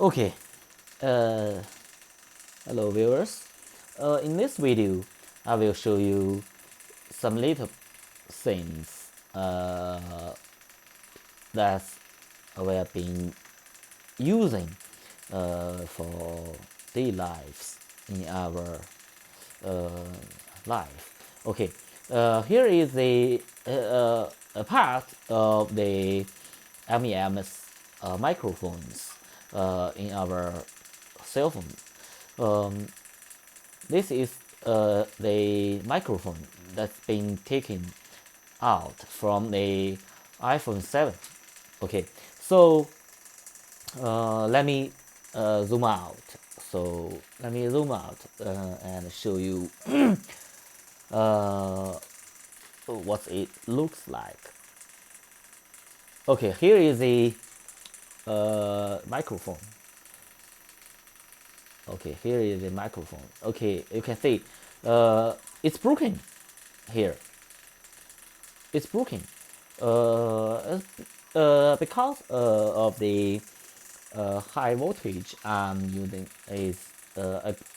Okay, uh, hello viewers. In this video, I will show you some little things that we have been using for daily lives in our uh, life. Okay, here is a part of the MEMS microphones in our cell phone. Um, this is the microphone that's been taken out from the iPhone 7. Okay, so let me zoom out. So let me zoom out and show you uh, what it looks like. Okay, here is the microphone. Okay, here is the microphone. Okay, you can see it's broken here. It's broken because of the high voltage I'm using is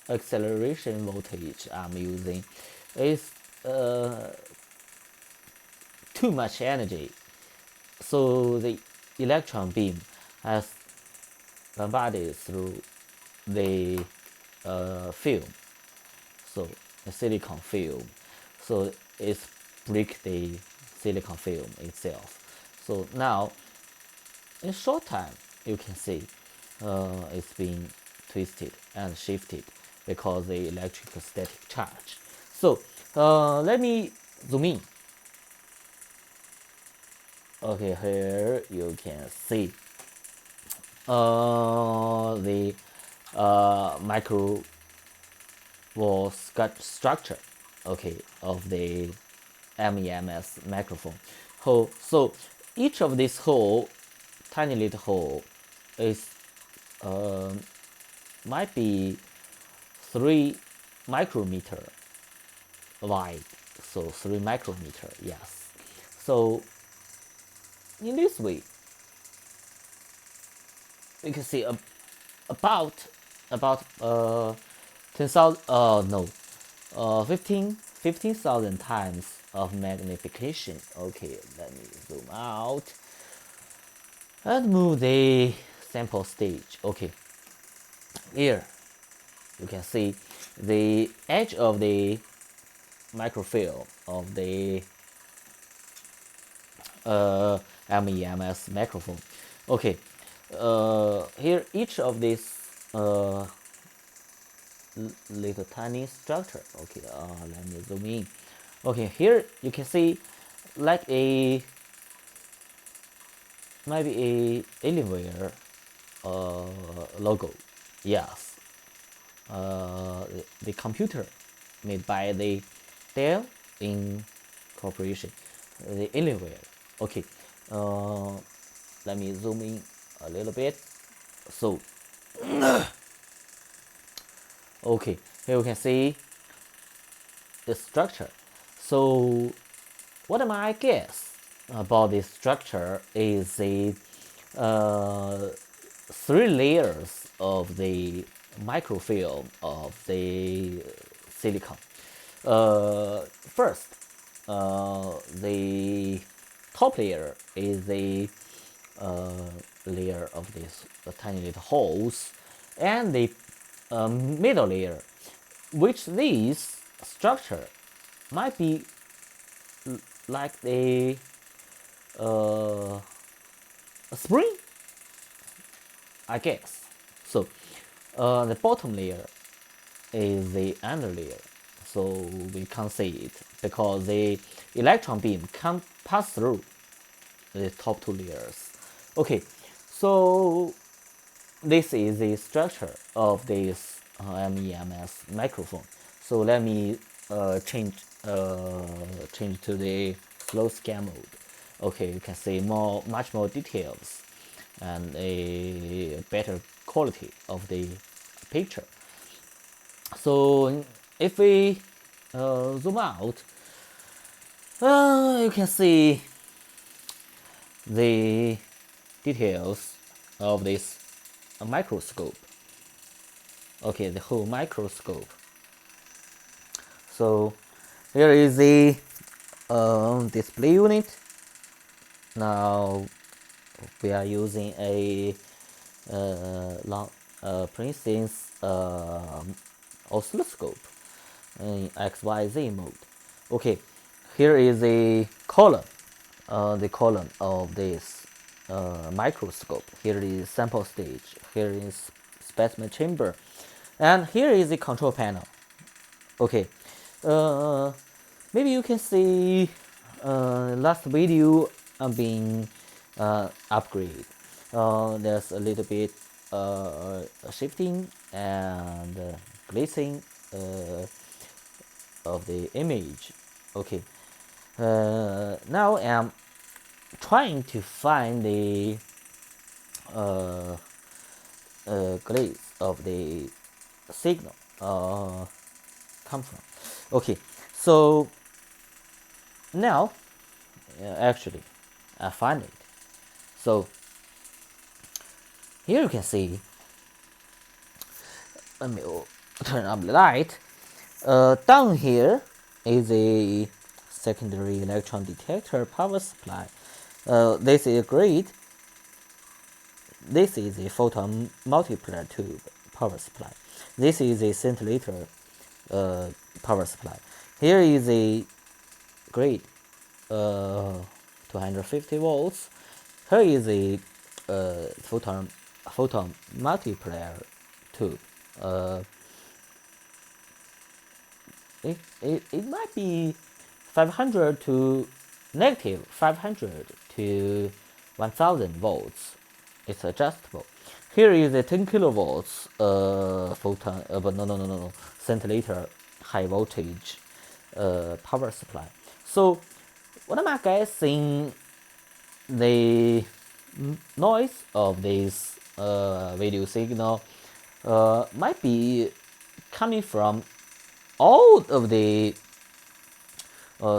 acceleration voltage I'm using is too much energy, so the electron beam has bombarded through the film, so the silicon film, so it's break the silicon film itself. So now in short time you can see it's being twisted and shifted because the electrical static charge. So let me zoom in. Okay, here you can see the micro wall structure, okay, of the MEMS microphone hole. So each of this hole, tiny little hole, is might be 3 micrometer wide. So 3 micrometer, yes. So in this way, you can see about 10,000 no 15,000 times of magnification. Okay, let me zoom out and move the sample stage. Okay, here you can see the edge of the microfilm of the MEMS microphone. Okay, here each of these little tiny structure. Okay, let me zoom in. Okay, here you can see like a maybe a Alienware logo. Yes, the computer made by the Dell in corporation, the Alienware. Okay, uh, let me zoom in a little bit. So okay, here you can see the structure. So what my guess about this structure is the 3 layers of the microfilm of the silicon. First, the top layer is the layer of these tiny little holes, and the middle layer, which this structure might be like uh, a spring, I guess. So the bottom layer is the under layer, so we can't see it because the electron beam can't pass through the top 2 layers. Okay, so this is the structure of this MEMS microphone. So let me change to the slow scan mode. Okay, you can see much more details and a better quality of the picture. So if we zoom out, you can see the details of this a microscope. Okay, the whole microscope. So here is the display unit. Now we are using a Princeton's oscilloscope in XYZ mode. Okay, here is a column, the column of this microscope. Here is sample stage. Here is specimen chamber, and here is the control panel. Okay, uh, maybe you can see last video being upgrade. There's a little bit shifting and glazing of the image. Okay, now I'm trying to find the uh, glaze of the signal come from. Okay, so now actually I find it. So here you can see, let me turn up the light. Down here is a secondary electron detector power supply. This is great. This is a photon multiplier tube power supply. This is a scintillator power supply. Here is a grid 250 volts. Here is a photon multiplier tube. It might be 500 to negative 500 to 1000 volts. It's adjustable. Here is a 10 kilovolts photon, but no, scintillator high voltage power supply. So what am I guessing the noise of this video signal might be coming from all of the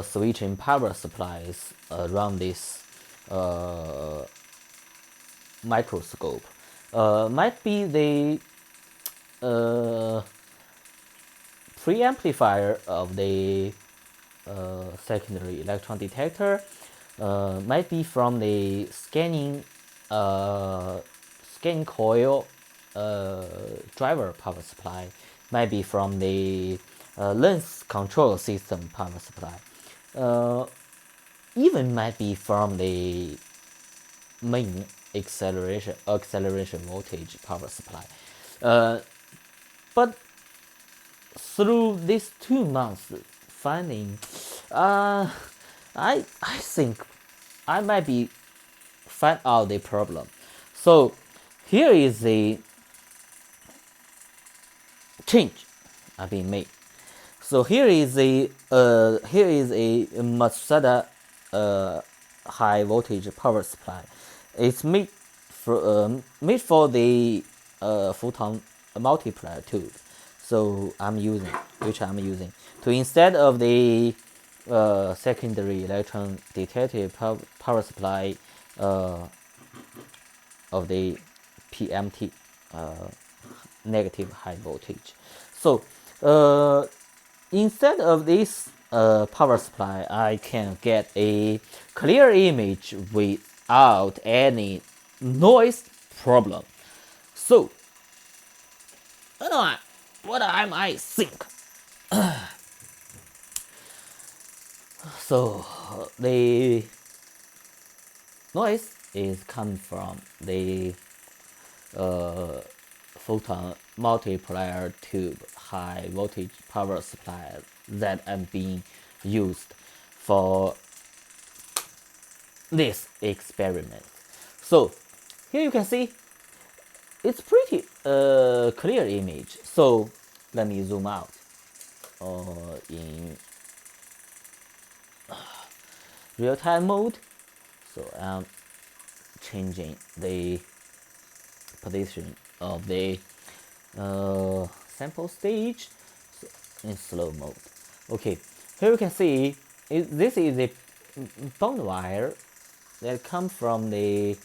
switching power supplies around this microscope. Might be the preamplifier of the secondary electron detector, might be from the scanning coil driver power supply, might be from the lens control system power supply, even might be from the main acceleration voltage power supply. But through these 2 months finding, I think I might be find out the problem. So here is the change I've been made. So here is a Matsuda high voltage power supply. It's made for the photon multiplier tube. So I'm using to, instead of the secondary electron detector power supply of the PMT negative high voltage. So instead of this power supply, I can get a clear image without any noise problem. So what I might think. So the noise is coming from the photon multiplier tube high voltage power supply that am being used for this experiment. So here you can see it's pretty clear image. So let me zoom out in real-time mode. So I'm changing the position of the sample stage in slow mode. Okay, here you can see this is a bond wire that comes from the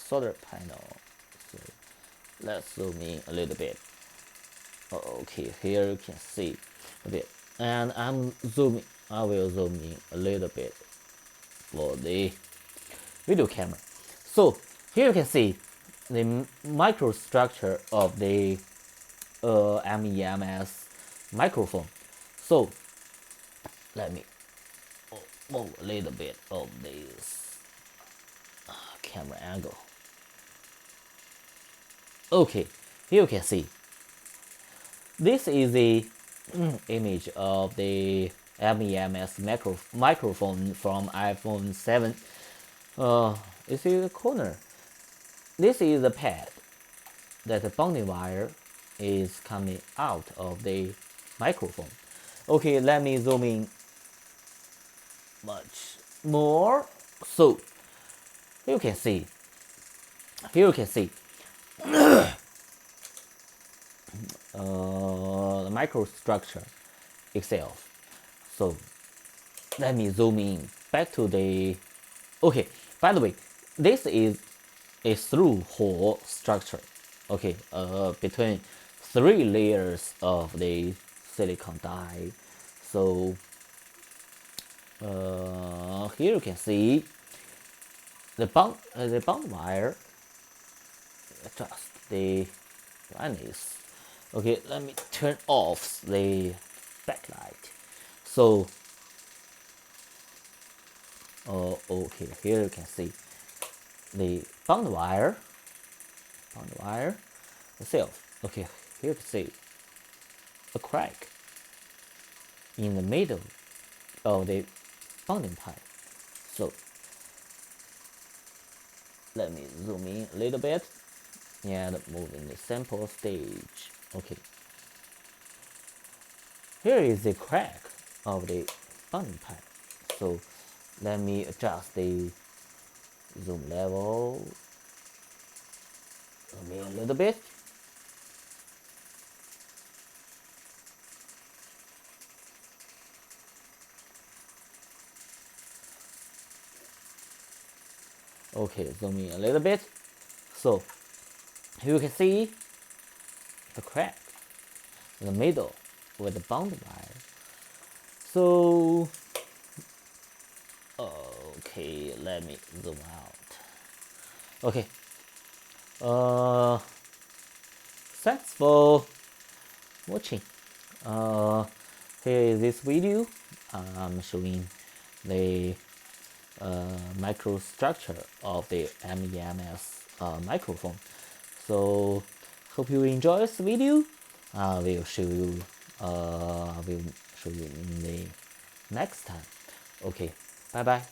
solder panel. So let's zoom in a little bit. Okay, here you can see a bit, and I will zoom in a little bit for the video camera. So here you can see the microstructure of the MEMS microphone. So let me move a little bit of this camera angle. Okay, here you can see this is the image of the MEMS microphone from iPhone 7. This is the corner. This is the pad that the bonding wire is coming out of the microphone. Okay, let me zoom in much more. So here you can see the microstructure itself. So let me zoom in back to the. Okay, by the way, this is a through hole structure. Okay, between 3 layers of the silicon die. So here you can see the bond wire adjust the brightness. Okay, let me turn off the backlight. So okay, here you can see the bond wire itself. Okay, here you can see a crack in the middle of the bonding pipe. So let me zoom in a little bit and move in the sample stage. Okay, here is the crack of the bonding pipe. So let me adjust the zoom level. Zoom in a little bit. Okay, zoom in a little bit. So here you can see the crack in the middle with the bond wire. So okay, let me zoom out. Okay, thanks for watching. Here is this video. I'm showing the microstructure of the MEMS microphone. So hope you enjoy this video. I will show you in the next time. Okay, bye bye.